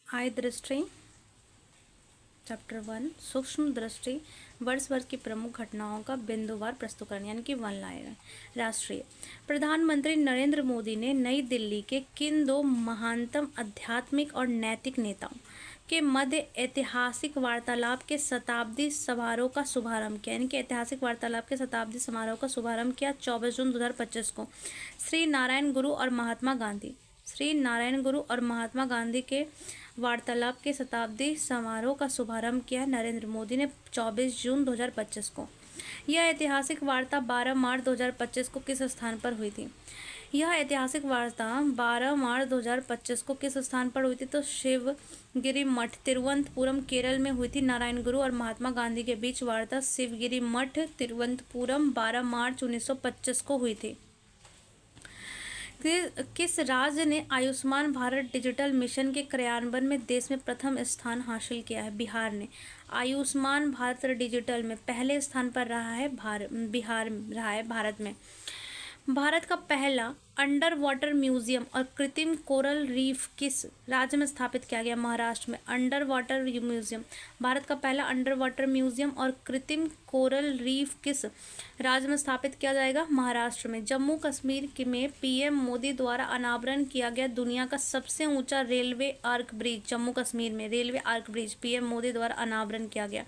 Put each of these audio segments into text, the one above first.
आय दृष्टि चैप्टर 1 सूक्ष्म दृष्टि वर्ष भर की प्रमुख घटनाओं का बिंदुवार प्रस्तुतिकरण यानी कि वन लाइन। राष्ट्रीय प्रधानमंत्री नरेंद्र मोदी ने नई दिल्ली के किन दो महानतम आध्यात्मिक और नैतिक नेताओं के मध्य ऐतिहासिक वार्तालाप के शताब्दी समारोह का शुभारंभ किया, यानी कि ऐतिहासिक वार्तालाप के शताब्दी समारोह का शुभारंभ किया 24 जून 2025 को। श्री नारायण गुरु और महात्मा गांधी के वार्तालाप के शताब्दी समारोह का शुभारंभ किया नरेंद्र मोदी ने 24 जून 2025 को। यह ऐतिहासिक वार्ता 12 मार्च 2025 को किस स्थान पर हुई थी? यह ऐतिहासिक वार्ता 12 मार्च 2025 को किस स्थान पर हुई थी? तो शिवगिरी मठ तिरुवनंतपुरम केरल में हुई थी। नारायण गुरु और महात्मा गांधी के बीच वार्ता शिवगिरी मठ तिरुवनंतपुरम 12 मार्च 1925 को हुई थी। किस राज्य ने आयुष्मान भारत डिजिटल मिशन के क्रियान्वयन में देश में प्रथम स्थान हासिल किया है? बिहार ने आयुष्मान भारत डिजिटल में पहले स्थान पर रहा है। बिहार रहा है भारत में। भारत का पहला अंडर वाटर म्यूजियम और कृत्रिम कोरल रीफ किस राज्य में स्थापित किया गया? महाराष्ट्र में। अंडर वाटर म्यूजियम, भारत का पहला अंडर वाटर म्यूजियम और कृत्रिम कोरल रीफ किस राज्य में स्थापित किया जाएगा? महाराष्ट्र में। जम्मू कश्मीर में पीएम मोदी द्वारा अनावरण किया गया दुनिया का सबसे ऊंचा railway arch bridge. Jammu Kashmir में railway arch bridge PM Modi द्वारा अनावरण किया गया।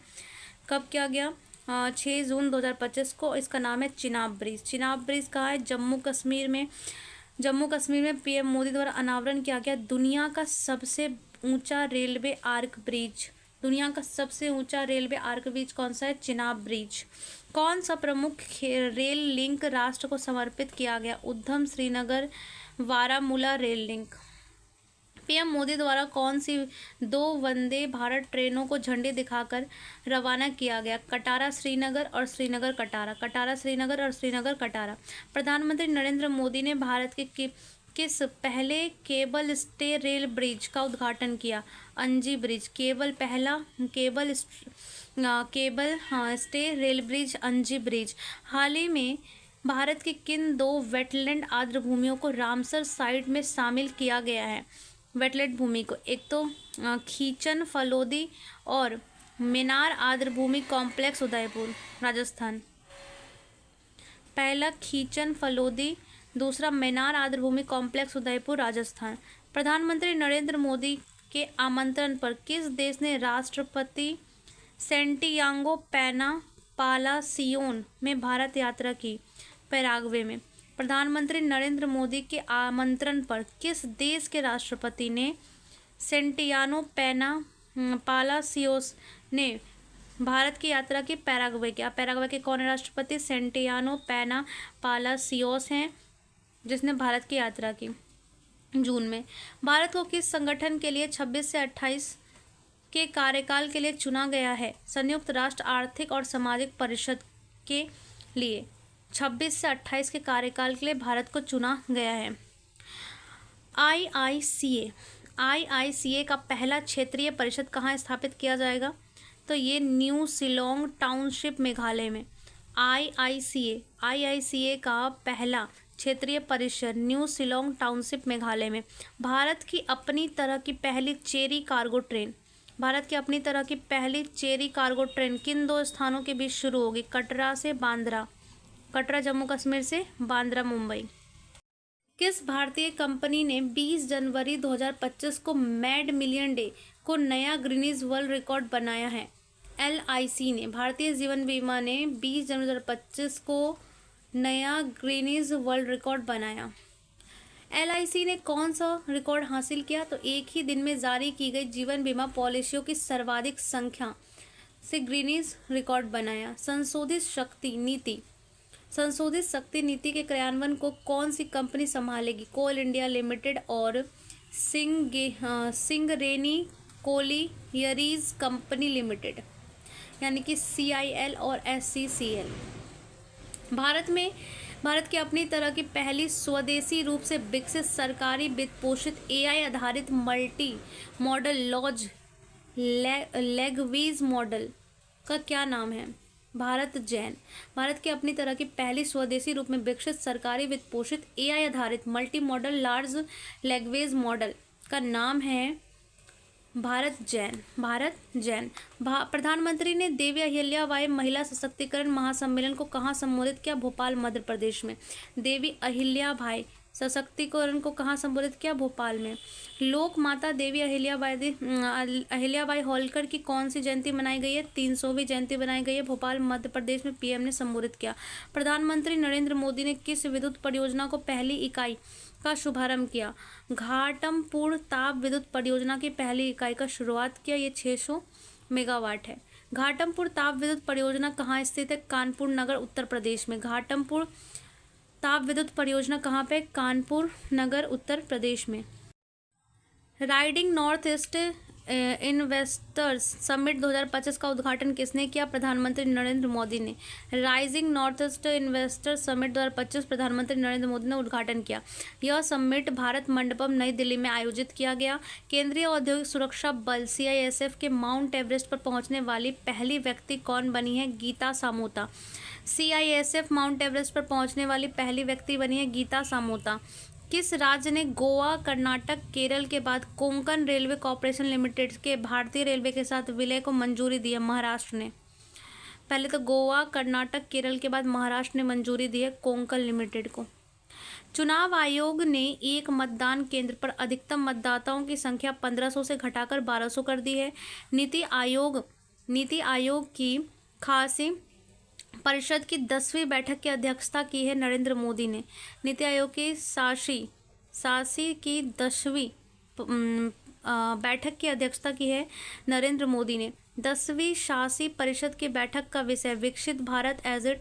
कब किया गया? 6 जून 2025 को। इसका नाम है चिनाब ब्रिज। चिनाब ब्रिज कहाँ है? जम्मू कश्मीर में। जम्मू कश्मीर में पीएम मोदी द्वारा अनावरण किया गया दुनिया का सबसे ऊंचा रेलवे आर्क ब्रिज। दुनिया का सबसे ऊंचा रेलवे आर्क ब्रिज कौन सा है? चिनाब ब्रिज। कौन सा प्रमुख रेल लिंक राष्ट्र को समर्पित किया गया? Udham Srinagar Baramulla rail link. PM Modi द्वारा कौन सी 2 वंदे भारत ट्रेनों को झंडी दिखाकर रवाना किया गया? कटारा श्रीनगर और श्रीनगर कटारा। कटारा श्रीनगर और श्रीनगर कटारा। प्रधानमंत्री नरेंद्र मोदी ने भारत के किस पहले केबल स्टे रेल ब्रिज का उद्घाटन किया? अंजी bridge. Cable stay rail bridge अंजी ब्रिज। हाल ही में भारत के किन 2 वेटलैंड आर्द्र भूमियों को रामसर साइट में शामिल किया गया है? वेटलैंड भूमि को। एक तो खीचन फलोदी और मेनार आर्द्र भूमि कॉम्प्लेक्स उदयपुर राजस्थान। पहला खीचन फलोदी, दूसरा मेनार आर्द्र भूमि कॉम्प्लेक्स उदयपुर राजस्थान। प्रधानमंत्री नरेंद्र मोदी के आमंत्रण पर किस देश ने राष्ट्रपति सेंटियागो पेना पालासियोन में भारत यात्रा की? पैराग्वे में। प्रधानमंत्री नरेंद्र मोदी के आमंत्रण पर किस देश के राष्ट्रपति ने सेंटियानो पेना पालासियोस ने भारत की यात्रा की? पैराग्वे के। पैराग्वे के कौन है राष्ट्रपति? सेंटियानो पेना पालासियोस हैं जिसने भारत की यात्रा की जून में। भारत को किस संगठन के लिए 26 से 28 के कार्यकाल के लिए चुना गया है? संयुक्त राष्ट्र आर्थिक और सामाजिक परिषद के लिए 26 से 28 के कार्यकाल के लिए भारत को चुना गया है। आईआईसीए का पहला क्षेत्रीय परिषद कहाँ स्थापित किया जाएगा? तो ये न्यू शिलोंग टाउनशिप मेघालय में। आईआईसीए का पहला क्षेत्रीय परिषद न्यू शिलोंग टाउनशिप मेघालय में। भारत की अपनी तरह की पहली चेरी कार्गो ट्रेन किन 2 स्थानों के बीच शुरू होगी? कटरा से बांद्रा। कटरा जम्मू कश्मीर से, बांद्रा मुंबई। किस भारतीय कंपनी ने 20 जनवरी 2025 को मैड मिलियन डे को नया गिनीज वर्ल्ड रिकॉर्ड बनाया है? एलआईसी ने। भारतीय जीवन बीमा ने 20 जनवरी 2025 को नया गिनीज वर्ल्ड रिकॉर्ड बनाया। एलआईसी ने कौन सा रिकॉर्ड हासिल किया? तो एक ही दिन में जारी की गई जीवन बीमा पॉलिसियों की सर्वाधिक संख्या से गिनीज रिकॉर्ड बनाया। संशोधित शक्ति नीति के क्रियान्वयन को कौन सी कंपनी संभालेगी? कोल इंडिया लिमिटेड और सिंगरेनी कोलियरीज कंपनी लिमिटेड, यानी कि CIL और SCCL। भारत की अपनी तरह की पहली स्वदेशी रूप से विकसित सरकारी वित्त पोषित AI आधारित multimodal large language model का क्या नाम है? भारत जैन। भारत की अपनी तरह की पहली स्वदेशी रूप में विकसित सरकारी वित्त पोषित AI आधारित multi modal large language model का नाम है भारत जैन। प्रधानमंत्री ने देवी अहिल्याबाई महिला सशक्तिकरण महासम्मेलन को कहाँ संबोधित किया? भोपाल, मध्य प्रदेश में। देवी अहिल्याबाई सशक्तिकरण को कहाँ संबोधित किया? भोपाल में। लोक माता देवी अहिल्याबाई होलकर की कौन सी जयंती मनाई गई है? 300वीं जयंती बनाई गई है। भोपाल, मध्य प्रदेश में पीएम ने संबोधित किया। प्रधानमंत्री नरेंद्र मोदी ने किस विद्युत परियोजना को पहली इकाई का शुभारंभ किया? घाटमपुर ताप विद्युत परियोजना की पहली इकाई का शुरुआत किया। ये 600 मेगावाट है। घाटमपुर ताप विद्युत परियोजना कहाँ स्थित है? कानपुर नगर, उत्तर प्रदेश में। घाटमपुर ताप विद्युत परियोजना कहाँ पे? कानपुर नगर, उत्तर प्रदेश में। Rising north east investors summit 2025 का उद्घाटन किसने किया? प्रधानमंत्री नरेंद्र मोदी ने। Rising north east investors summit 2025 प्रधानमंत्री नरेंद्र मोदी ने उद्घाटन किया। यह समिट भारत मंडपम, नई दिल्ली में आयोजित किया गया। केंद्रीय औद्योगिक सुरक्षा बल CISF के माउंट एवरेस्ट पर पहुंचने वाली पहली व्यक्ति कौन बनी है? Geeta Samota. CISF Mount Everest पर पहुंचने वाली पहली व्यक्ति बनी है गीता सामोता। किस राज्य ने गोवा, कर्नाटक, केरल के बाद कोंकण रेलवे कॉर्पोरेशन लिमिटेड के भारतीय रेलवे के साथ विलय को मंजूरी दी है? महाराष्ट्र ने। पहले तो गोवा, कर्नाटक, केरल के बाद महाराष्ट्र ने मंजूरी दी है कोंकण लिमिटेड को। चुनाव आयोग ने एक मतदान केंद्र पर अधिकतम मतदाताओं की संख्या 1500 से घटाकर 1200 कर दी है। नीति आयोग की खासी परिषद की 10वीं बैठक की अध्यक्षता की है नरेंद्र मोदी ने। नीति आयोग की सासी की 10वीं बैठक की अध्यक्षता की है नरेंद्र मोदी ने। 10वीं शासी परिषद की बैठक का विषय विकसित भारत @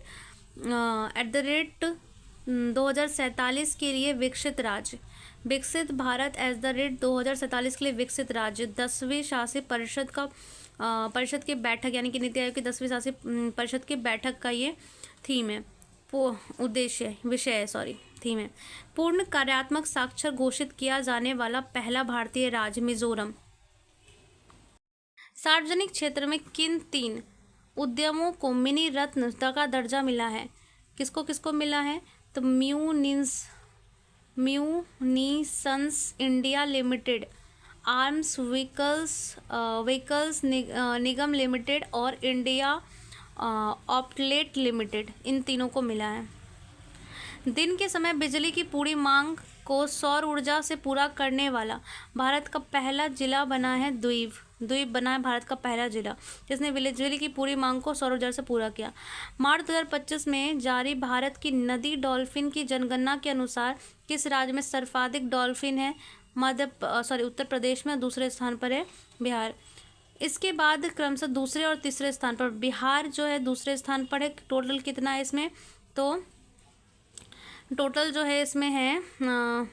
2047 के लिए विकसित राज्य। विकसित भारत @2047 के लिए विकसित राज्य। 10वीं शासी परिषद की बैठक यानी कि नीति आयोग की 10वीं शासी परिषद की बैठक का ये थीम है, थीम है। पूर्ण कार्यात्मक साक्षर घोषित किया जाने वाला पहला भारतीय राज्य मिजोरम। सार्वजनिक क्षेत्र में किन 3 उद्यमों को मिनी रत्न का दर्जा मिला है? किसको किसको मिला है? तो म्यूनिसंस इंडिया लिमिटेड, आर्म्स व्हीकल्स निगम लिमिटेड और इंडिया ऑप्टलेट लिमिटेड, इन तीनों को मिला है। दिन के समय बिजली की पूरी मांग को सौर ऊर्जा से पूरा करने वाला भारत का पहला जिला बना है द्वीप बना है भारत का पहला जिला जिसने बिजली की पूरी मांग को सौर ऊर्जा से पूरा किया। मार्च 2025 में जारी भारत की नदी डॉल्फिन की जनगणना के अनुसार किस राज्य में सर्वाधिक डॉल्फिन है? उत्तर प्रदेश में। दूसरे स्थान पर है बिहार। इसके बाद क्रमशः दूसरे और तीसरे स्थान पर बिहार जो है दूसरे स्थान पर है। टोटल कितना है इसमें? तो टोटल जो है इसमें है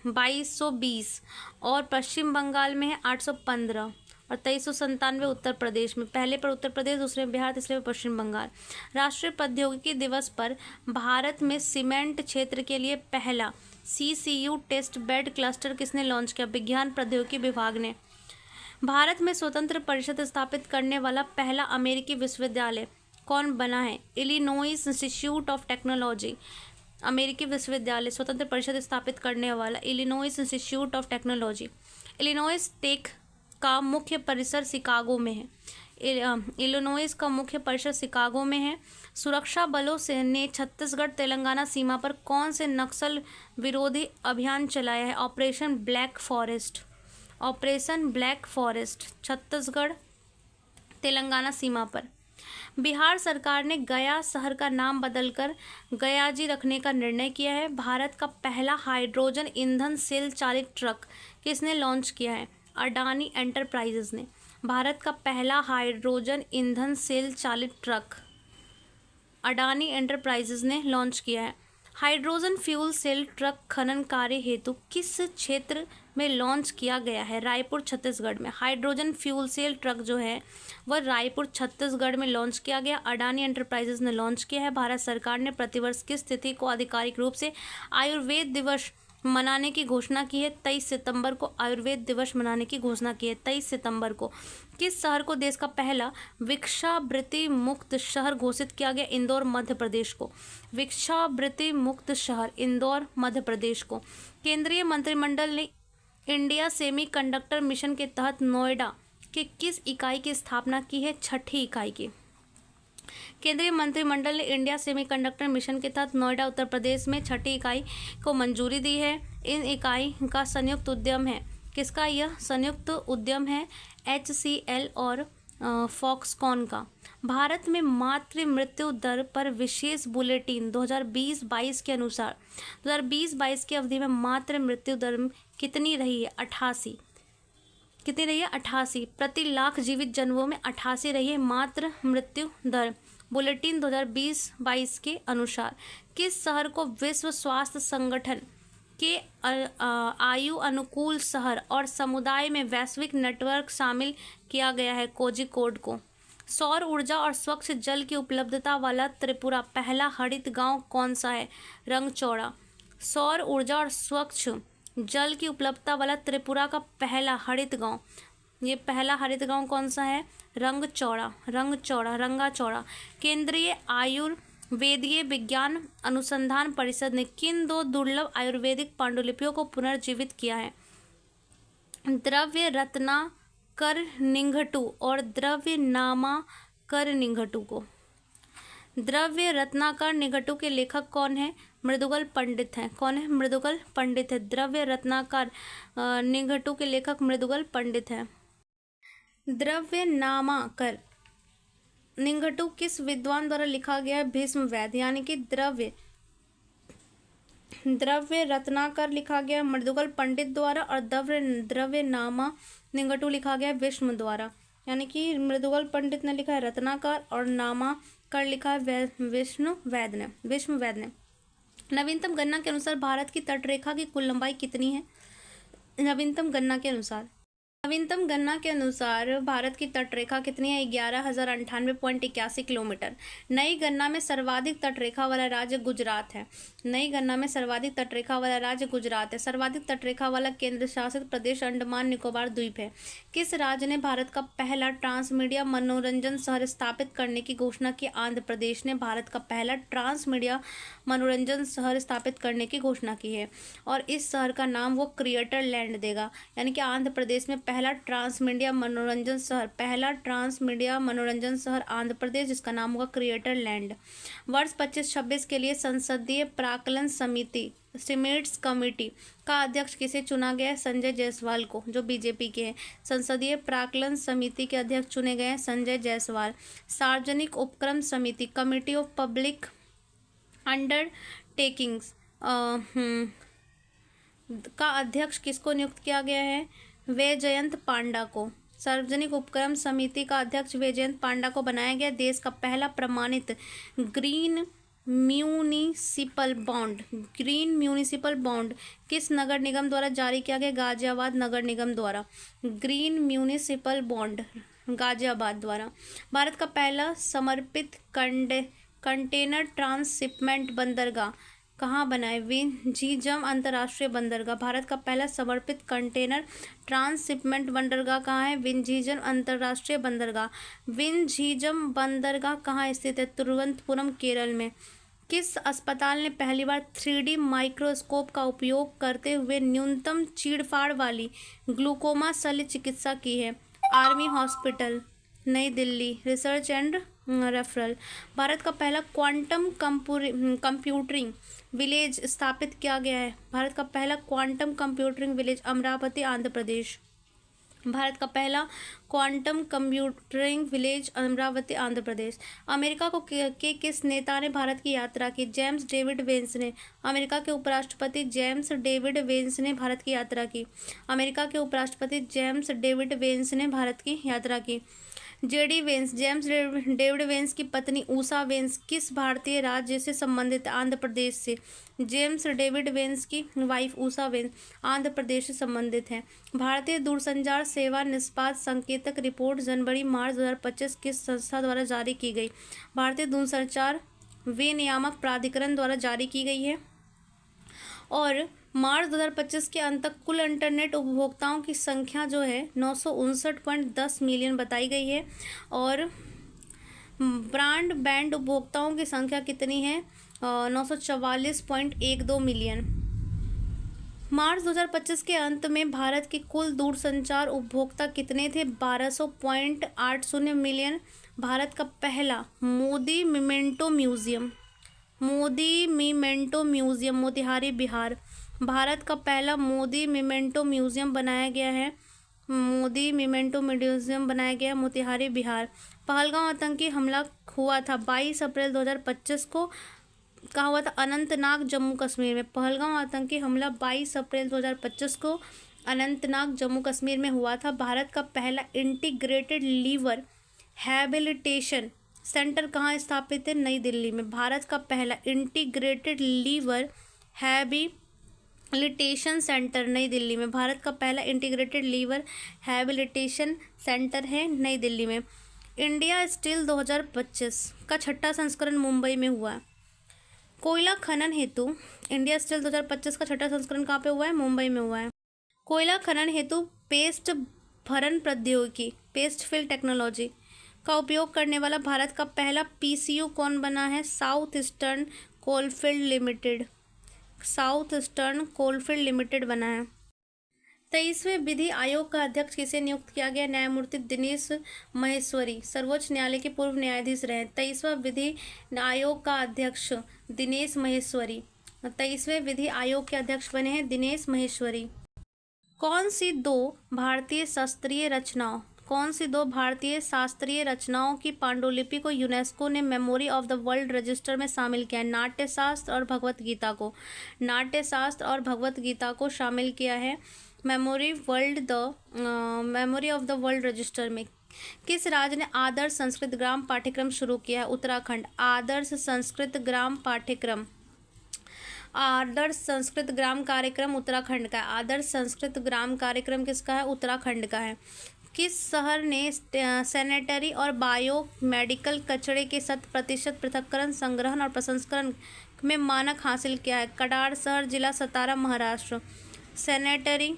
2220 और पश्चिम बंगाल में है 815 और 2397 उत्तर प्रदेश में। पहले पर उत्तर प्रदेश, दूसरे में बिहार, तीसरे में पश्चिम बंगाल। राष्ट्रीय प्रौद्योगिकी दिवस पर भारत में सीमेंट क्षेत्र के लिए पहला CCU टेस्ट बेड क्लस्टर किसने लॉन्च किया? विज्ञान प्रौद्योगिकी विभाग ने। भारत में स्वतंत्र परिषद स्थापित करने वाला पहला अमेरिकी विश्वविद्यालय कौन बना है? Illinois Institute of Technology. अमेरिकी विश्वविद्यालय स्वतंत्र परिषद स्थापित करने वाला Illinois Institute of Technology. Illinois Tech का मुख्य परिसर शिकागो में है। इलिनॉइस का मुख्य परिसर शिकागो में है। सुरक्षा बलों से ने छत्तीसगढ़ तेलंगाना सीमा पर कौन से नक्सल विरोधी अभियान चलाया है? Operation black forest Chhattisgarh Telangana सीमा पर। बिहार सरकार ने गया शहर का नाम बदलकर गयाजी रखने का निर्णय किया है। भारत का पहला हाइड्रोजन ईंधन सेल चालित ट्रक किसने लॉन्च किया है? अडानी एंटरप्राइजेज ने। भारत का पहला हाइड्रोजन ईंधन सेल चालित ट्रक अडानी एंटरप्राइजेज ने लॉन्च किया है। हाइड्रोजन फ्यूल सेल ट्रक खनन कार्य हेतु किस क्षेत्र में लॉन्च किया गया है? रायपुर, छत्तीसगढ़ में। हाइड्रोजन फ्यूल सेल ट्रक जो है वह रायपुर, छत्तीसगढ़ में लॉन्च किया गया। अडानी एंटरप्राइजेज ने लॉन्च किया है। भारत सरकार ने प्रतिवर्ष किस तिथि को आधिकारिक रूप से आयुर्वेद दिवस मनाने की घोषणा की है? 23 सितंबर को आयुर्वेद दिवस मनाने की घोषणा की है। 23 सितंबर को। किस शहर को देश का पहला भिक्षावृत्ति मुक्त शहर घोषित किया गया? इंदौर, मध्य प्रदेश को। भिक्षावृत्ति मुक्त शहर इंदौर, मध्य प्रदेश को। केंद्रीय मंत्रिमंडल ने इंडिया सेमीकंडक्टर मिशन के तहत नोएडा कि किस इकाई की स्थापना की है? छठी इकाई की। केंद्रीय मंत्रिमंडल ने इंडिया सेमीकंडक्टर मिशन के तहत नोएडा उत्तर प्रदेश में छठी इकाई को मंजूरी दी है। इन इकाई का संयुक्त उद्यम है, किसका यह संयुक्त उद्यम है? HCL और फॉक्सकॉन का। भारत में मातृ मृत्यु दर पर विशेष बुलेटिन 2020-22 के अनुसार 2020-22 की अवधि में मातृ मृत्यु दर कितनी रही है? 88। कितनी रही है? 88। प्रति लाख जीवित जन्मों में 88 रही है मातृ मृत्यु दर, बुलेटिन 2020-22 के अनुसार। किस शहर को विश्व स्वास्थ्य संगठन के आयु अनुकूल शहर और समुदाय में वैश्विक नेटवर्क शामिल किया गया है? कोझिकोड को। सौर ऊर्जा और स्वच्छ जल की उपलब्धता वाला त्रिपुरा पहला हरित गांव कौन सा है? रंगचौड़ा। सौर ऊर्जा और स्वच्छ जल की उपलब्धता वाला त्रिपुरा का पहला हरित गांव, ये पहला हरित गांव कौन सा है? रंगचौड़ा। रंगाचौड़ा। केंद्रीय आयुर्वेदीय विज्ञान अनुसंधान परिषद ने किन 2 दुर्लभ आयुर्वेदिक पांडुलिपियों को पुनर्जीवित किया है? द्रव्य रत्नाकर निघंटु और द्रव्य नामाकर निघंटु को। द्रव्य रत्नाकर निघंटु के लेखक कौन है? मृदुगल पंडित हैं। कौन है? मृदुगल पंडित है। द्रव्य रत्नाकर निघंटु के लेखक मृदुगल पंडित हैं। द्रव्य नामाकर निघंटु किस विद्वान द्वारा लिखा गया है? भीष्मवेद। यानी कि द्रव्य रत्नाकर लिखा गया मृदुगल पंडित द्वारा और द्रव्य नामा निघंटु लिखा गया विष्णु द्वारा। यानी कि मृदुगल पंडित ने लिखा है रत्नाकर और नामाकर लिखा है विष्णुवेद ने। नवीनतम गणना के अनुसार भारत की तटरेखा की कुल लंबाई कितनी है? नवीनतम गणना के अनुसार भारत की तटरेखा कितनी है? 11,098.81 किलोमीटर। नई गणना में सर्वाधिक तटरेखा वाला राज्य गुजरात है। सर्वाधिक तटरेखा वाला केंद्र शासित प्रदेश अंडमान निकोबार द्वीप है। किस राज्य ने भारत का पहला ट्रांसमीडिया मनोरंजन शहर स्थापित करने की घोषणा की? आंध्र प्रदेश ने भारत का पहला ट्रांसमीडिया मनोरंजन शहर स्थापित करने की घोषणा की है और इस शहर का नाम वो क्रिएटर लैंड देगा। यानी कि आंध्र प्रदेश में पहला ट्रांसमीडिया मनोरंजन शहर आंध्र प्रदेश, जिसका नाम होगा क्रिएटर लैंड। वर्ष 25-26 के लिए संसदीय प्राक्कलन समिति सिमेट्स कमेटी का अध्यक्ष किसे चुना गया है? संजय जायसवाल को, जो बीजेपी के हैं। संसदीय प्राक्कलन समिति के अध्यक्ष चुने गए हैं संजय जायसवाल। सार्वजनिक उपक्रम समिति कमिटी ऑफ पब्लिक अंडरटेकिंग्स का अध्यक्ष किसको नियुक्त किया गया है? वैजयंत पांडा को। सार्वजनिक उपक्रम समिति का अध्यक्ष वैजयंत पांडा को बनाया गया। देश का पहला प्रमाणित ग्रीन म्यूनिसिपल बॉन्ड किस नगर निगम द्वारा जारी किया गया? गाजियाबाद नगर निगम द्वारा। ग्रीन म्यूनिसिपल बॉन्ड गाजियाबाद द्वारा। भारत का पहला समर्पित कंटेनर ट्रांसशिपमेंट बंदरगाह कहाँ बना है? विंझीजम अंतर्राष्ट्रीय बंदरगाह। भारत का पहला समर्पित कंटेनर ट्रांसशिपमेंट बंदरगाह कहाँ है? विंझीजम अंतर्राष्ट्रीय बंदरगाह। विंझीजम बंदरगाह कहाँ स्थित है? तिरुवनंतपुरम, केरल में। किस अस्पताल ने पहली बार 3D माइक्रोस्कोप का उपयोग करते हुए न्यूनतम चीड़फाड़ वाली ग्लूकोमा शल्य चिकित्सा की है? आर्मी हॉस्पिटल, नई Delhi. Research and referral. Bharat का पहला क्वांटम कंप्यूटिंग विलेज स्थापित किया गया है। भारत का पहला quantum computing village Amaravati, Andhra Pradesh. Bharat का पहला quantum computing village Amaravati, Andhra Pradesh. America के किस नेता ने भारत की यात्रा की? जेम्स डेविड वेंस ने। अमेरिका के उपराष्ट्रपति जेम्स डेविड वेंस ने भारत की यात्रा की। अमेरिका के उपराष्ट्रपति जेम्स डेविड वेंस ने भारत की यात्रा की। जेम्स डेविड वेंस की पत्नी ऊषा वेंस किस भारतीय राज्य से संबंधित? आंध्र प्रदेश से। जेम्स डेविड वेंस की वाइफ ऊषा वेंस आंध्र प्रदेश से संबंधित हैं। भारतीय दूरसंचार सेवा निष्पाद संकेतक रिपोर्ट जनवरी-मार्च 2025 किस संस्था द्वारा जारी की गई? भारतीय दूरसंचार विनियामक प्राधिकरण द्वारा जारी की गई है और मार्च 2025 के अंत तक कुल इंटरनेट उपभोक्ताओं की संख्या जो है 959.10 मिलियन बताई गई है और ब्रॉडबैंड उपभोक्ताओं की संख्या कितनी है? 944.12 मिलियन। मार्च 2025 के अंत में भारत के कुल दूरसंचार उपभोक्ता कितने थे? 1200.80 मिलियन। भारत का पहला मोदी मिमेंटो म्यूजियम मोतिहारी बिहार। भारत का पहला मोदी मिमेंटो म्यूजियम बनाया गया है मोतिहारी बिहार। पहलगांव आतंकी हमला हुआ था 22 अप्रैल 2025 को। कहाँ हुआ था? अनंतनाग जम्मू कश्मीर में। पहलगांव आतंकी हमला 22 अप्रैल 2025 को अनंतनाग जम्मू कश्मीर में हुआ था। भारत का पहला इंटीग्रेटेड लीवर हैबिलिटेशन सेंटर कहाँ स्थापित है? नई दिल्ली में। भारत का पहला इंटीग्रेटेड लीवर हैबिलिटेशन सेंटर नई दिल्ली में। भारत का पहला इंटीग्रेटेड लीवर हैबिलिटेशन सेंटर है नई दिल्ली में। इंडिया स्टील 2025 का छठा संस्करण मुंबई में हुआ है। कोयला खनन हेतु इंडिया स्टील 2025 का छठा संस्करण कहाँ पे हुआ है? मुंबई में हुआ है। कोयला खनन हेतु पेस्ट भरण प्रौद्योगिकी पेस्ट फिल टेक्नोलॉजी का उपयोग करने वाला भारत का पहला पीसीयू कौन बना है? साउथ ईस्टर्न कोलफील्ड लिमिटेड बना है। 23वें विधि आयोग का अध्यक्ष किसे नियुक्त किया गया? न्यायमूर्ति दिनेश महेश्वरी सर्वोच्च न्यायालय के पूर्व न्यायाधीश रहे। 23वां विधि आयोग का अध्यक्ष दिनेश महेश्वरी 23वें विधि आयोग के अध्यक्ष बने हैं दिनेश महेश्वरी। कौन सी दो भारतीय शास्त्रीय रचनाओं की पांडुलिपि को यूनेस्को ने memory of the world register में शामिल किया है? नाट्यशास्त्र और भगवत गीता को शामिल किया है memory of the world register में। किस राज्य ने आदर्श संस्कृत ग्राम पाठ्यक्रम शुरू किया है? उत्तराखंड। आदर्श संस्कृत ग्राम कार्यक्रम उत्तराखंड का है। आदर्श संस्कृत ग्राम कार्यक्रम किसका है? उत्तराखंड का है। किस शहर ने सैनिटरी और बायो मेडिकल कचरे के 100% पृथक्करण, संग्रहण और प्रसंस्करण में मानक हासिल किया है? कडार शहर, जिला सतारा, महाराष्ट्र। सैनिटरी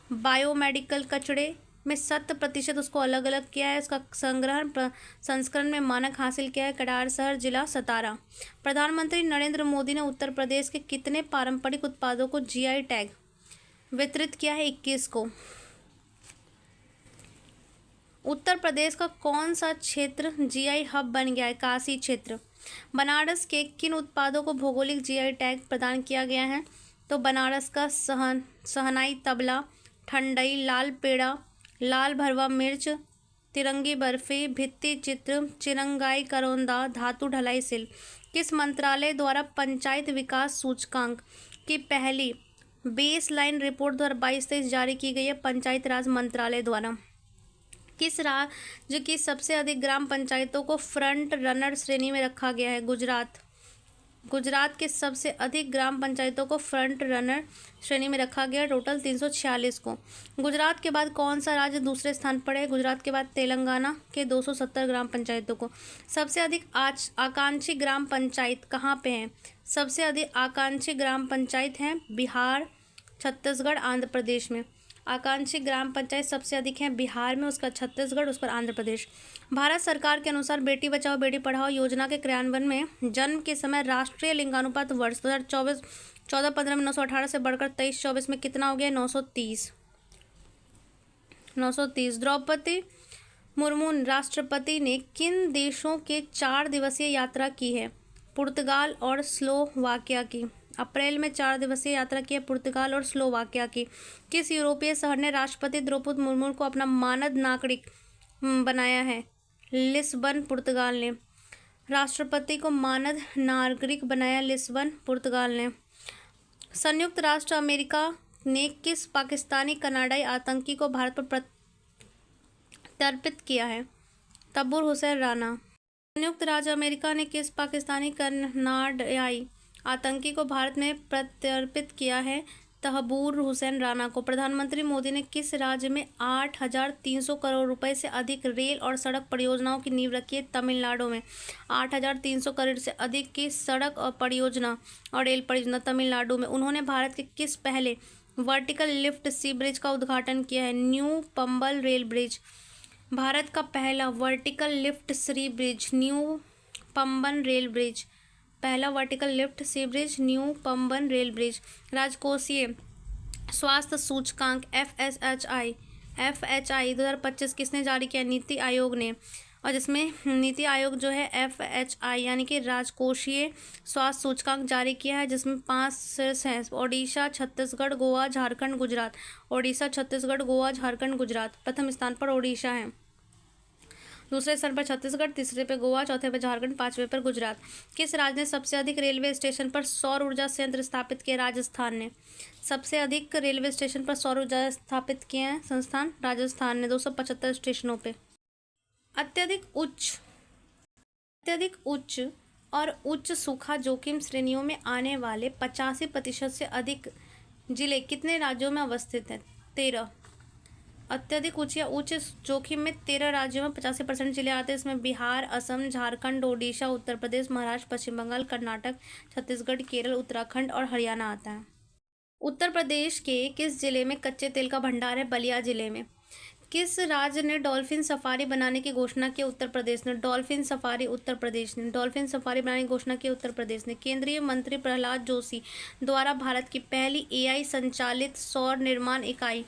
बायोमेडिकल कचरे में 100% उसको अलग अलग किया है, उसका संस्करण में मानक हासिल किया है, कडार शहर, जिला सतारा। प्रधानमंत्री नरेंद्र मोदी ने उत्तर प्रदेश के कितने पारंपरिक उत्पादों को जीआई टैग वितरित किया है? 21 को। उत्तर प्रदेश का कौन सा क्षेत्र जीआई हब बन गया है? काशी क्षेत्र। बनारस के किन उत्पादों को भौगोलिक जीआई टैग प्रदान किया गया है? तो बनारस का सहनाई तबला, ठंडई, लाल पेड़ा, लाल भरवा मिर्च, तिरंगी बर्फी, भित्ति चित्र, चिरंगाई करौंदा, धातु ढलाई शिल्प। किस मंत्रालय द्वारा पंचायत विकास सूचकांक की पहली बेस लाइन रिपोर्ट 2022-23 जारी की गई है? पंचायत राज मंत्रालय द्वारा। किस राज्य की सबसे अधिक ग्राम पंचायतों को फ्रंट रनर श्रेणी में रखा गया है? गुजरात के सबसे अधिक ग्राम पंचायतों को फ्रंट रनर श्रेणी में रखा गया, टोटल 346 को। गुजरात के बाद कौन सा राज्य दूसरे स्थान पर है? गुजरात के बाद तेलंगाना के 270 ग्राम पंचायतों को। सबसे अधिक आकांक्षी ग्राम पंचायत कहाँ पे हैं? सबसे अधिक आकांक्षी ग्राम पंचायत हैं बिहार, छत्तीसगढ़, आंध्र प्रदेश में। आकांक्षी ग्राम पंचायत सबसे अधिक हैं बिहार में, उसका छत्तीसगढ़, उस पर आंध्र प्रदेश। भारत सरकार के अनुसार बेटी बचाओ बेटी पढ़ाओ योजना के क्रियान्वयन में जन्म के समय राष्ट्रीय लिंगानुपात वर्ष 2024 14-15 में 918 से बढ़कर 23-24 में कितना हो गया? 930। द्रौपदी मुर्मू राष्ट्रपति ने किन देशों के 4 दिवसीय यात्रा की है? पुर्तगाल और स्लोवाकिया की। अप्रैल में 4 दिवसीय यात्रा की है पुर्तगाल और स्लोवाकिया की। किस यूरोपीय शहर ने राष्ट्रपति द्रौपदी मुर्मू को अपना मानद नागरिक बनाया है? लिस्बन, पुर्तगाल ने। राष्ट्रपति को मानद नागरिक बनाया लिस्बन, पुर्तगाल ने। संयुक्त राष्ट्र अमेरिका ने किस पाकिस्तानी कनाडाई आतंकी को भारत पर प्रत्यर्पित किया है? तब्बूर हुसैन राना। संयुक्त राज्य अमेरिका ने किस पाकिस्तानी कनाडाई आतंकी को भारत में प्रत्यर्पित किया है? तब्बूर हुसैन राना को। प्रधानमंत्री मोदी ने किस राज्य में 8,300 करोड़ रुपए से अधिक रेल और सड़क परियोजनाओं की नींव रखी है? तमिलनाडु में। 8,300 करोड़ से अधिक की सड़क और परियोजना और रेल परियोजना तमिलनाडु में। उन्होंने भारत के किस पहले वर्टिकल लिफ्ट सी ब्रिज का उद्घाटन किया है? New Pamban rail bridge. Bharat का पहला vertical lift sea bridge new Pamban rail bridge. पहला vertical lift sea bridge new Pamban rail bridge. राजकोषीय स्वास्थ्य सूचकांक FHI 2025 किसने जारी किया? नीति आयोग ने। और जिसमें नीति आयोग जो है FHI यानी कि राजकोषीय स्वास्थ्य सूचकांक जारी किया है, जिसमें 5 शीर्ष हैं: ओडिशा, छत्तीसगढ़, गोवा, झारखंड, गुजरात। ओडिशा, छत्तीसगढ़, गोवा, झारखंड, गुजरात। प्रथम स्थान पर ओडिशा है, दूसरे स्थान पर छत्तीसगढ़, तीसरे पे गोवा, चौथे पे झारखंड, पांचवे पर गुजरात। किस राज्य ने सबसे अधिक रेलवे स्टेशन पर सौर ऊर्जा संयंत्र स्थापित किए? राजस्थान ने। सबसे अधिक रेलवे स्टेशन पर सौर ऊर्जा स्थापित किए हैं संस्थान राजस्थान ने, 275 स्टेशनों पे। अत्यधिक उच्च और उच्च सूखा जोखिम श्रेणियों में आने वाले 85% से अधिक जिले कितने राज्यों में अवस्थित हैं? 13। अत्यधिक उच्च या उच्च जोखिम में 13 राज्यों में 85% जिले आते हैं। इसमें बिहार, असम, झारखंड, ओडिशा, उत्तर प्रदेश, महाराष्ट्र, पश्चिम बंगाल, कर्नाटक, छत्तीसगढ़, केरल, उत्तराखंड और हरियाणा आता है। उत्तर प्रदेश के किस जिले में कच्चे तेल का भंडार है? बलिया जिले में। किस राज्य ने डॉल्फिन सफारी बनाने की घोषणा की? उत्तर प्रदेश ने। डॉल्फिन सफारी बनाने की घोषणा की उत्तर प्रदेश ने। केंद्रीय मंत्री प्रहलाद जोशी द्वारा भारत की पहली AI संचालित सौर निर्माण इकाई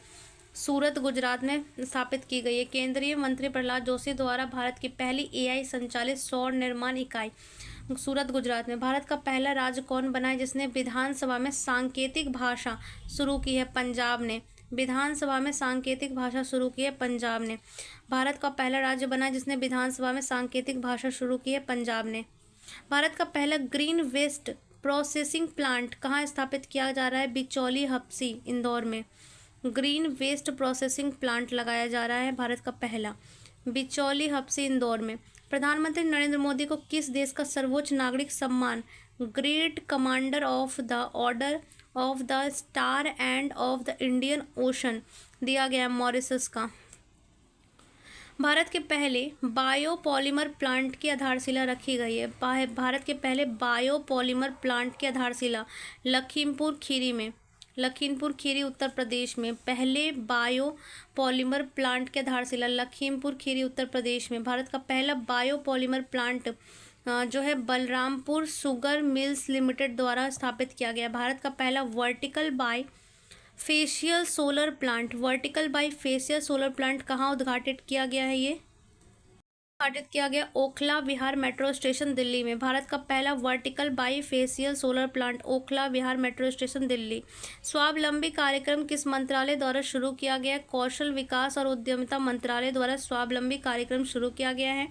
सूरत, गुजरात में स्थापित की गई है। केंद्रीय मंत्री प्रहलाद जोशी द्वारा भारत की पहली AI संचालित सौर निर्माण इकाई सूरत, गुजरात में। भारत का पहला राज्य कौन बना है जिसने विधानसभा में सांकेतिक भाषा शुरू की है? पंजाब ने। विधानसभा में सांकेतिक भाषा शुरू की है पंजाब ने। भारत का पहला राज्य बना है जिसने विधानसभा में सांकेतिक भाषा शुरू की है? पंजाब ने। भारत का पहला ग्रीन वेस्ट प्रोसेसिंग प्लांट कहाँ स्थापित किया जा रहा है? बिचौली हप्सी, इंदौर में। ग्रीन वेस्ट प्रोसेसिंग प्लांट लगाया जा रहा है भारत का पहला, बिचौली हप्सी, इंदौर में। प्रधानमंत्री नरेंद्र मोदी को किस देश का सर्वोच्च नागरिक सम्मान great commander of the order of the star end of the Indian ocean दिया गया? मॉरिशस का। भारत के पहले बायोपॉलीमर प्लांट की आधारशिला रखी गई है। भारत के पहले बायोपॉलीमर प्लांट की आधारशिला लखीमपुर खीरी में, लखीमपुर खीरी, उत्तर प्रदेश में। पहले बायोपॉलीमर प्लांट की आधारशिला लखीमपुर खीरी, उत्तर प्रदेश में। भारत का पहला बायोपॉलीमर प्लांट जो है बलरामपुर शुगर मिल्स लिमिटेड द्वारा स्थापित किया गया। भारत का पहला vertical bifacial solar plant कहाँ उद्घाटित किया गया है? ये उद्घाटित किया गया ओखला विहार मेट्रो स्टेशन, दिल्ली में। भारत का पहला vertical bifacial solar plant Okhla Vihar metro station, Delhi. स्वावलंबी कार्यक्रम किस मंत्रालय द्वारा शुरू किया गया? कौशल विकास और उद्यमिता मंत्रालय द्वारा स्वावलंबी कार्यक्रम शुरू किया गया है।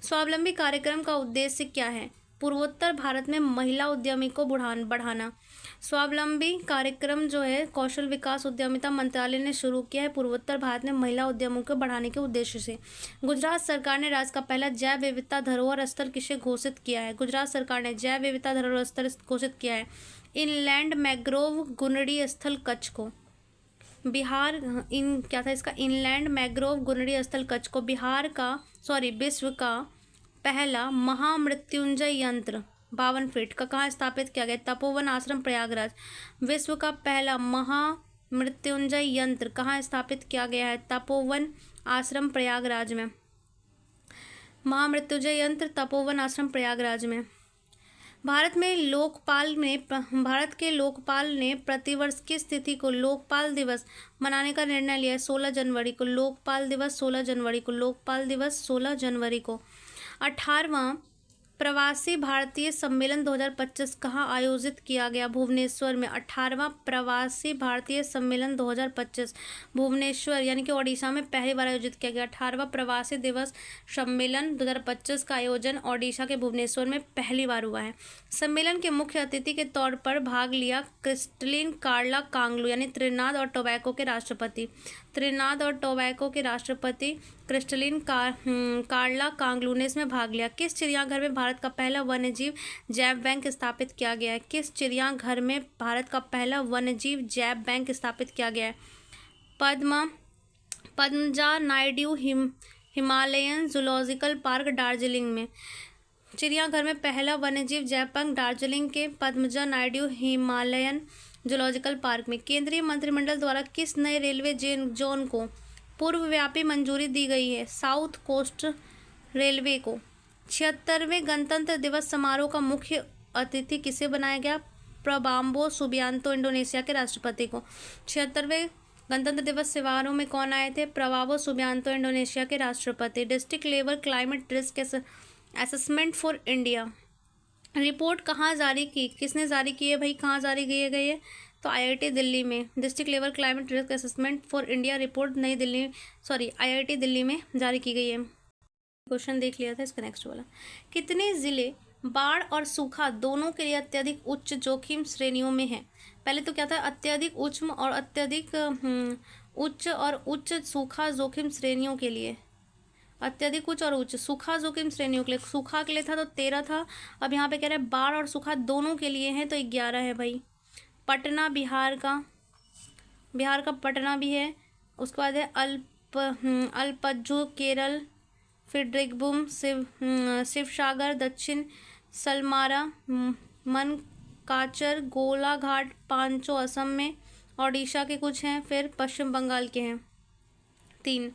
स्वावलंबी कार्यक्रम का उद्देश्य क्या है? पूर्वोत्तर भारत में महिला उद्यमी को बढ़ाना। स्वावलंबी कार्यक्रम जो है कौशल विकास उद्यमिता मंत्रालय ने शुरू किया है पूर्वोत्तर भारत में महिला उद्यमों को बढ़ाने के उद्देश्य से। गुजरात सरकार ने राज्य का पहला जैव विविधता धरोहर स्थल किसे घोषित किया है? गुजरात सरकार ने जैव विविधता धरोहर स्थल घोषित किया है इनलैंड मैग्रोव गुनड़ी स्थल कच्छ को। इनलैंड मैग्रोव गुनड़ी स्थल कच्छ को विश्व का पहला महामृत्युंजय यंत्र 52 फीट का कहाँ स्थापित किया गया? तपोवन आश्रम, प्रयागराज। विश्व का पहला महामृत्युंजय यंत्र कहाँ स्थापित किया गया है? तपोवन आश्रम, प्रयागराज में। महामृत्युंजय यंत्र तपोवन आश्रम, प्रयागराज में। भारत के लोकपाल ने प्रतिवर्ष किस तिथि को लोकपाल दिवस मनाने का निर्णय लिया है? 16 जनवरी को। लोकपाल दिवस 16 जनवरी को। 18वां प्रवासी भारतीय सम्मेलन 2025 कहाँ आयोजित किया गया? भुवनेश्वर में। 18वां प्रवासी भारतीय सम्मेलन 2025 भुवनेश्वर यानी कि ओडिशा में पहली बार आयोजित किया गया। 18वां प्रवासी दिवस सम्मेलन 2025 का आयोजन ओडिशा के भुवनेश्वर में पहली बार हुआ है। सम्मेलन के मुख्य अतिथि के तौर पर भाग लिया क्रिस्टलिन कार्ला कांगलू यानी त्रिनाद और टोबैको के राष्ट्रपति क्रिस्टलिन कार्ला कांगलू ने इसमें भाग लिया। किस चिड़ियाघर में भारत का पहला वन्यजीव जैव बैंक स्थापित किया गया है? किस चिड़ियाघर में भारत का पहला वन्यजीव जैव बैंक स्थापित किया गया है? Padmaja Naidu Himalayan zoological park, Darjeeling में। चिड़ियाघर में पहला वन्यजीव जैव बैंक दार्जिलिंग के Padmaja Naidu Himalayan zoological park में। केंद्रीय मंत्रिमंडल द्वारा किस नए रेलवे जोन को पूर्वव्यापी मंजूरी दी गई है? साउथ कोस्ट रेलवे को। 76वें गणतंत्र दिवस समारोह का मुख्य अतिथि किसे बनाया गया? प्रबाम्बो सुबियांतो इंडोनेशिया के राष्ट्रपति को। 76वें गणतंत्र दिवस समारोह में कौन आए थे? प्रबाम्बो सुबियांतो इंडोनेशिया के राष्ट्रपति। District level climate risk assessment for India report कहाँ जारी की? किसने जारी की है भाई? कहाँ जारी की गई है? तो आईआईटी दिल्ली में। District level climate risk assessment for India report IIT Delhi में जारी की गई है। क्वेश्चन देख लिया था, इसका नेक्स्ट वाला। कितने जिले बाढ़ और सूखा दोनों के लिए अत्यधिक उच्च जोखिम श्रेणियों में है? पहले तो क्या था? अत्यधिक उच्च और अत्यधिक उच्च और उच्च सूखा जोखिम श्रेणियों के लिए। अत्यधिक उच्च और उच्च सूखा जोखिम श्रेणियों के लिए। सूखा के लिए था तो 13 था, अब यहाँ पे कह रहा है बाढ़ और सूखा दोनों के लिए है तो 11 है भाई। पटना बिहार का पटना भी है। उसके बाद है अल्पज्जू केरल, फिर ड्रिगबुम शिवसागर दक्षिण, सलमारा मनकाचर गोलाघाट पांचों असम में, ओडिशा के कुछ हैं, फिर पश्चिम बंगाल के हैं 3।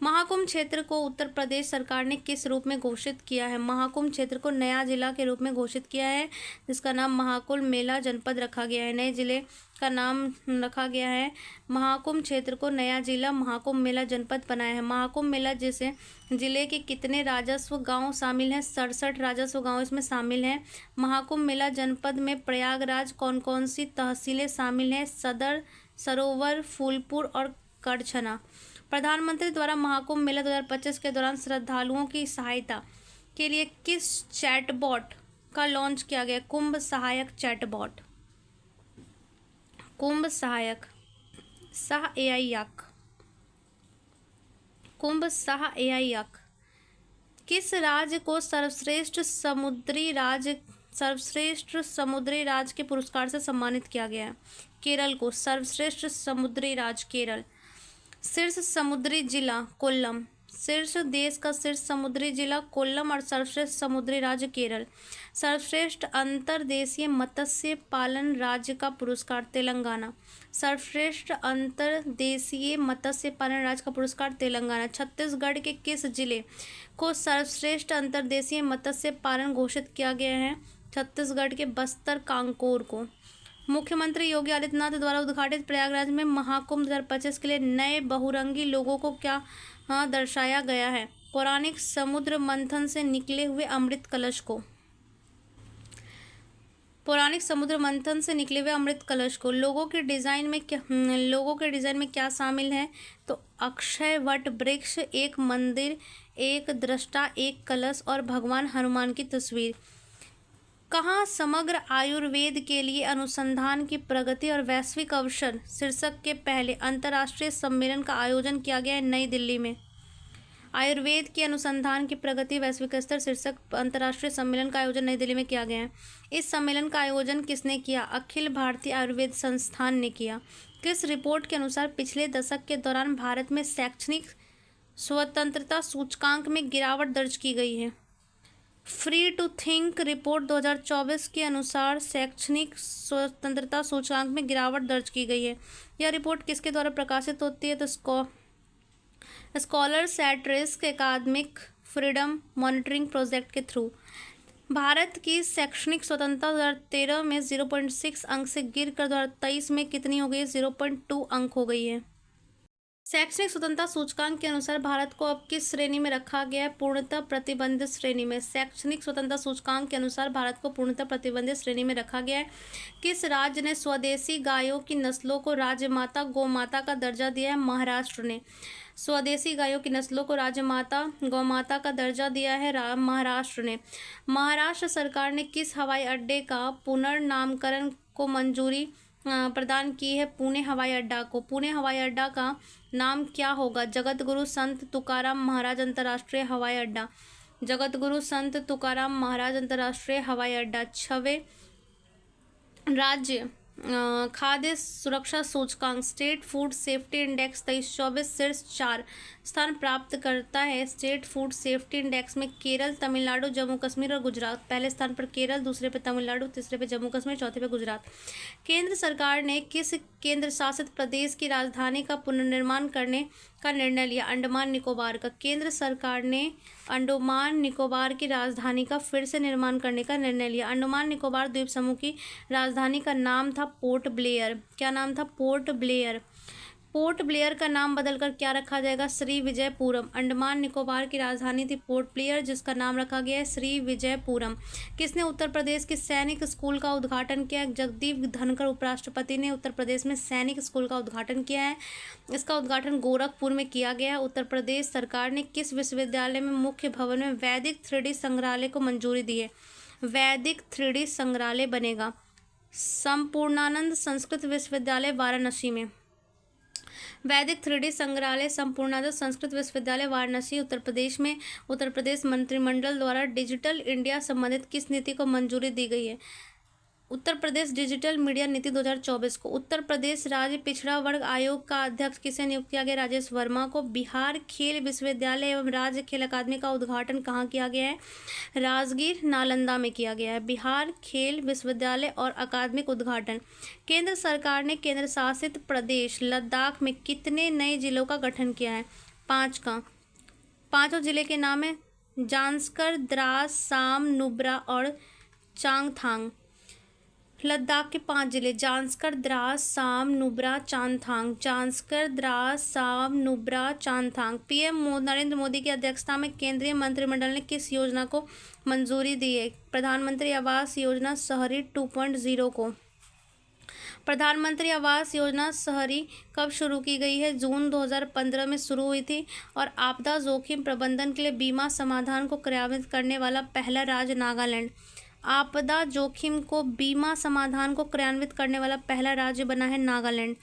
महाकुंभ क्षेत्र को उत्तर प्रदेश सरकार ने किस रूप में घोषित किया है? महाकुंभ क्षेत्र को नया जिला के रूप में घोषित किया है, जिसका नाम महाकुंभ मेला जनपद रखा गया है। नए जिले का नाम रखा गया है। महाकुंभ क्षेत्र को नया जिला महाकुंभ मेला जनपद बनाया है। महाकुंभ मेला जैसे जिले के कितने राजस्व गांव शामिल हैं? 67 राजस्व गांव इसमें शामिल हैं। महाकुंभ मेला जनपद में प्रयागराज कौन कौन सी तहसीलें शामिल हैं? सदर, सरोवर, फूलपुर और करछना। प्रधानमंत्री द्वारा महाकुंभ मेला 2025 के दौरान श्रद्धालुओं की सहायता के लिए किस चैटबॉट का लॉन्च किया गया? कुंभ सहायक चैटबॉट। कुंभ सहायक सह एआई याक। कुंभ सह एआई याक। किस राज्य को सर्वश्रेष्ठ समुद्री राज के पुरस्कार से सम्मानित किया गया है? केरल को। सर्वश्रेष्ठ समुद्री राज केरल। शीर्ष समुद्री जिला कोल्लम। शीर्ष देश का शीर्ष समुद्री जिला कोल्लम और सर्वश्रेष्ठ समुद्री राज्य केरल। सर्वश्रेष्ठ अंतर्देशीय मत्स्य पालन राज्य का पुरस्कार तेलंगाना। सर्वश्रेष्ठ अंतर्देशीय मत्स्य पालन राज्य का पुरस्कार तेलंगाना। छत्तीसगढ़ के किस जिले को सर्वश्रेष्ठ अंतर्देशीय मत्स्य पालन घोषित किया गया है? छत्तीसगढ़ के बस्तर कांकोर को। मुख्यमंत्री योगी आदित्यनाथ द्वारा उद्घाटित प्रयागराज में महाकुंभ 2025 के लिए नए बहुरंगी लोगों को क्या दर्शाया गया है? पौराणिक समुद्र मंथन से निकले हुए अमृत कलश को। पौराणिक समुद्र मंथन से निकले हुए अमृत कलश को। लोगों के डिजाइन में क्या शामिल है? तो अक्षय वट वृक्ष, एक मंदिर, एक दृष्टा, एक कलश और भगवान हनुमान की तस्वीर। कहाँ समग्र आयुर्वेद के लिए अनुसंधान की प्रगति और वैश्विक अवसर शीर्षक के पहले अंतर्राष्ट्रीय सम्मेलन का आयोजन किया गया है? नई दिल्ली में। आयुर्वेद के अनुसंधान की प्रगति वैश्विक स्तर शीर्षक अंतर्राष्ट्रीय सम्मेलन का आयोजन नई दिल्ली में किया गया है। इस सम्मेलन का आयोजन किसने किया? अखिल भारतीय आयुर्वेद संस्थान ने किया। किस रिपोर्ट के अनुसार पिछले दशक के दौरान भारत में शैक्षणिक स्वतंत्रता सूचकांक में गिरावट दर्ज की गई है? फ्री टू थिंक रिपोर्ट 2024 के अनुसार शैक्षणिक स्वतंत्रता सूचकांक में गिरावट दर्ज की गई है। यह रिपोर्ट किसके द्वारा प्रकाशित होती है? तो scholars at risk academic freedom monitoring project के थ्रू। भारत की शैक्षणिक स्वतंत्रता 2013 में 0.6 अंक से गिरकर 2023 में कितनी हो गई? 0.2 अंक हो गई है। शैक्षणिक स्वतंत्रता सूचकांक के अनुसार भारत को अब किस श्रेणी में रखा गया है? पूर्णतः प्रतिबंधित श्रेणी में। शैक्षणिक स्वतंत्रता सूचकांक के अनुसार भारत को पूर्णतः प्रतिबंधित श्रेणी में रखा गया है। किस राज्य ने स्वदेशी गायों की नस्लों को राजमाता गौमाता का दर्जा दिया है? महाराष्ट्र ने। स्वदेशी गायों की नस्लों को राजमाता गौमाता का दर्जा दिया है महाराष्ट्र ने। महाराष्ट्र सरकार ने किस हवाई अड्डे का पुनर्नामकरण को मंजूरी प्रदान की है? पुणे हवाई अड्डा को। पुणे हवाई अड्डा का नाम क्या होगा? जगतगुरु संत तुकाराम महाराज अंतर्राष्ट्रीय हवाई अड्डा। जगतगुरु संत तुकाराम महाराज अंतर्राष्ट्रीय हवाई अड्डा। 6वें राज्य खाद्य सुरक्षा सूचकांक स्टेट फूड सेफ्टी इंडेक्स 23-24 शीर्ष 4 स्थान प्राप्त करता है। स्टेट फूड सेफ्टी इंडेक्स में केरल, तमिलनाडु, जम्मू कश्मीर और गुजरात। पहले स्थान पर केरल, दूसरे पे तमिलनाडु, तीसरे पे जम्मू कश्मीर, चौथे पे गुजरात। केंद्र सरकार ने किस केंद्र शासित प्रदेश की राजधानी का पुनर्निर्माण करने का निर्णय लिया? अंडमान निकोबार का। केंद्र सरकार ने अंडमान निकोबार की राजधानी का फिर से निर्माण करने का निर्णय लिया। अंडमान निकोबार द्वीप समूह की राजधानी का नाम था पोर्ट ब्लेयर। क्या नाम था? Port Blair. पोर्ट ब्लेयर का नाम बदलकर क्या रखा जाएगा? श्री विजयपुरम। अंडमान निकोबार की राजधानी थी पोर्ट ब्लेयर, जिसका नाम रखा गया है श्री विजयपुरम। किसने उत्तर प्रदेश के सैनिक स्कूल का उद्घाटन किया? जगदीप धनखड़ उपराष्ट्रपति ने उत्तर प्रदेश में सैनिक स्कूल का उद्घाटन किया है। इसका उद्घाटन गोरखपुर में किया गया। उत्तर प्रदेश सरकार ने किस विश्वविद्यालय में मुख्य भवन में वैदिक 3D संग्रहालय को मंजूरी दी है? वैदिक 3D संग्रहालय बनेगा संपूर्णानंद संस्कृत विश्वविद्यालय वाराणसी में। वैदिक 3D संग्रहालय संपूर्णानंद संस्कृत विश्वविद्यालय वाराणसी उत्तर प्रदेश में उत्तर प्रदेश मंत्रिमंडल द्वारा डिजिटल इंडिया संबंधित किस नीति को मंजूरी दी गई है? उत्तर प्रदेश डिजिटल मीडिया नीति 2024 को। उत्तर प्रदेश राज्य पिछड़ा वर्ग आयोग का अध्यक्ष किसे नियुक्त किया गया? राजेश वर्मा को। बिहार खेल विश्वविद्यालय एवं राज्य खेल अकादमी का उद्घाटन कहाँ किया गया है? राजगीर नालंदा में किया गया है। बिहार खेल विश्वविद्यालय और अकादमिक उद्घाटन। केंद्र सरकार ने केंद्र शासित प्रदेश लद्दाख में कितने नए जिलों का गठन किया है? 5 का। पांचों जिले के नाम है जांस्कर, द्रास, साम, नुब्रा और चांगथांग। लद्दाख के 5 जिले जांस्कर, द्रास, साम, नुब्रा, चांगथांग। जांस्कर, द्रास, साम, नुब्रा, चांगथांग। पीएम नरेंद्र मोदी की अध्यक्षता में केंद्रीय मंत्रिमंडल ने किस योजना को मंजूरी दी है? प्रधानमंत्री आवास योजना शहरी 2.0 को। प्रधानमंत्री आवास योजना शहरी कब शुरू की गई है? जून 2015 में शुरू हुई थी। और आपदा जोखिम प्रबंधन के लिए बीमा समाधान को क्रियान्वित करने वाला पहला राज्य नागालैंड। आपदा जोखिम को बीमा समाधान को क्रियान्वित करने वाला पहला राज्य बना है नागालैंड।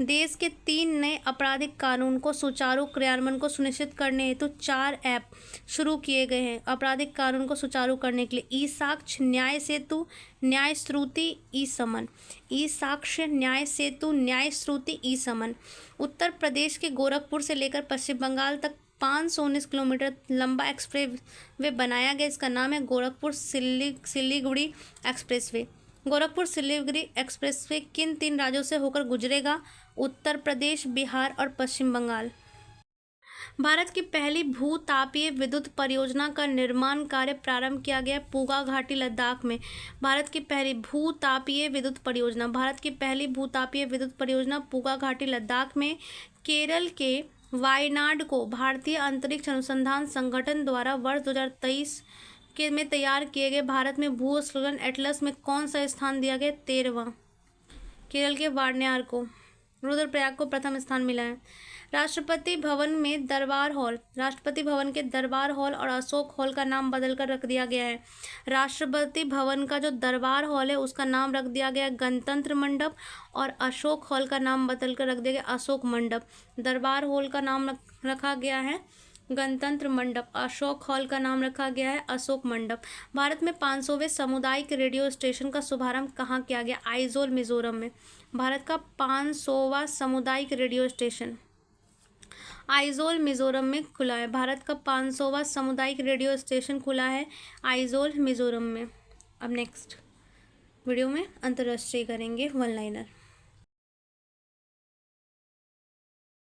देश के 3 नए आपराधिक कानून को सुचारू क्रियान्वयन को सुनिश्चित करने हेतु 4 ऐप शुरू किए गए हैं आपराधिक कानून को सुचारू करने के लिए। ई साक्ष्य, न्याय सेतु, न्याय श्रुति, ई समन। ई साक्ष्य, न्याय सेतु, न्याय श्रुति, ई समन। उत्तर प्रदेश के गोरखपुर से लेकर पश्चिम बंगाल तक 519 किलोमीटर लंबा एक्सप्रेस वे बनाया गया। इसका नाम है Gorakhpur Siliguri express way. Gorakhpur Siliguri express way किन 3 राज्यों से होकर गुजरेगा? उत्तर प्रदेश, बिहार और पश्चिम बंगाल। भारत की पहली भूतापीय विद्युत परियोजना का निर्माण कार्य प्रारंभ किया गया पूगा घाटी लद्दाख में। भारत की पहली भूतापीय विद्युत परियोजना। भारत की पहली भूतापीय विद्युत परियोजना पूगा घाटी लद्दाख में। केरल के वायनाड को भारतीय अंतरिक्ष अनुसंधान संगठन द्वारा वर्ष 2023 में तैयार किए गए भारत में भूस्खलन एटलस में कौन सा स्थान दिया गया? 13वां। केरल के वायनाड को। रुद्रप्रयाग को प्रथम स्थान मिला है। राष्ट्रपति भवन में दरबार हॉल, राष्ट्रपति भवन के दरबार हॉल और अशोक हॉल का नाम बदलकर रख दिया गया है। राष्ट्रपति भवन का जो दरबार हॉल है उसका नाम रख दिया गया गणतंत्र मंडप और अशोक हॉल का नाम बदलकर रख दिया गया अशोक मंडप। दरबार हॉल का नाम रखा गया है गणतंत्र मंडप, अशोक हॉल का नाम रखा गया है अशोक मंडप। भारत में 500वें सामुदायिक रेडियो स्टेशन का शुभारंभ कहाँ किया गया? आइजोल मिजोरम में। भारत का 500वां सामुदायिक रेडियो स्टेशन आइजोल मिजोरम में खुला है। भारत का 500वां सामुदायिक रेडियो स्टेशन खुला है आइजोल मिजोरम में। अब नेक्स्ट वीडियो में अंतर्राष्ट्रीय करेंगे 1 लाइनर।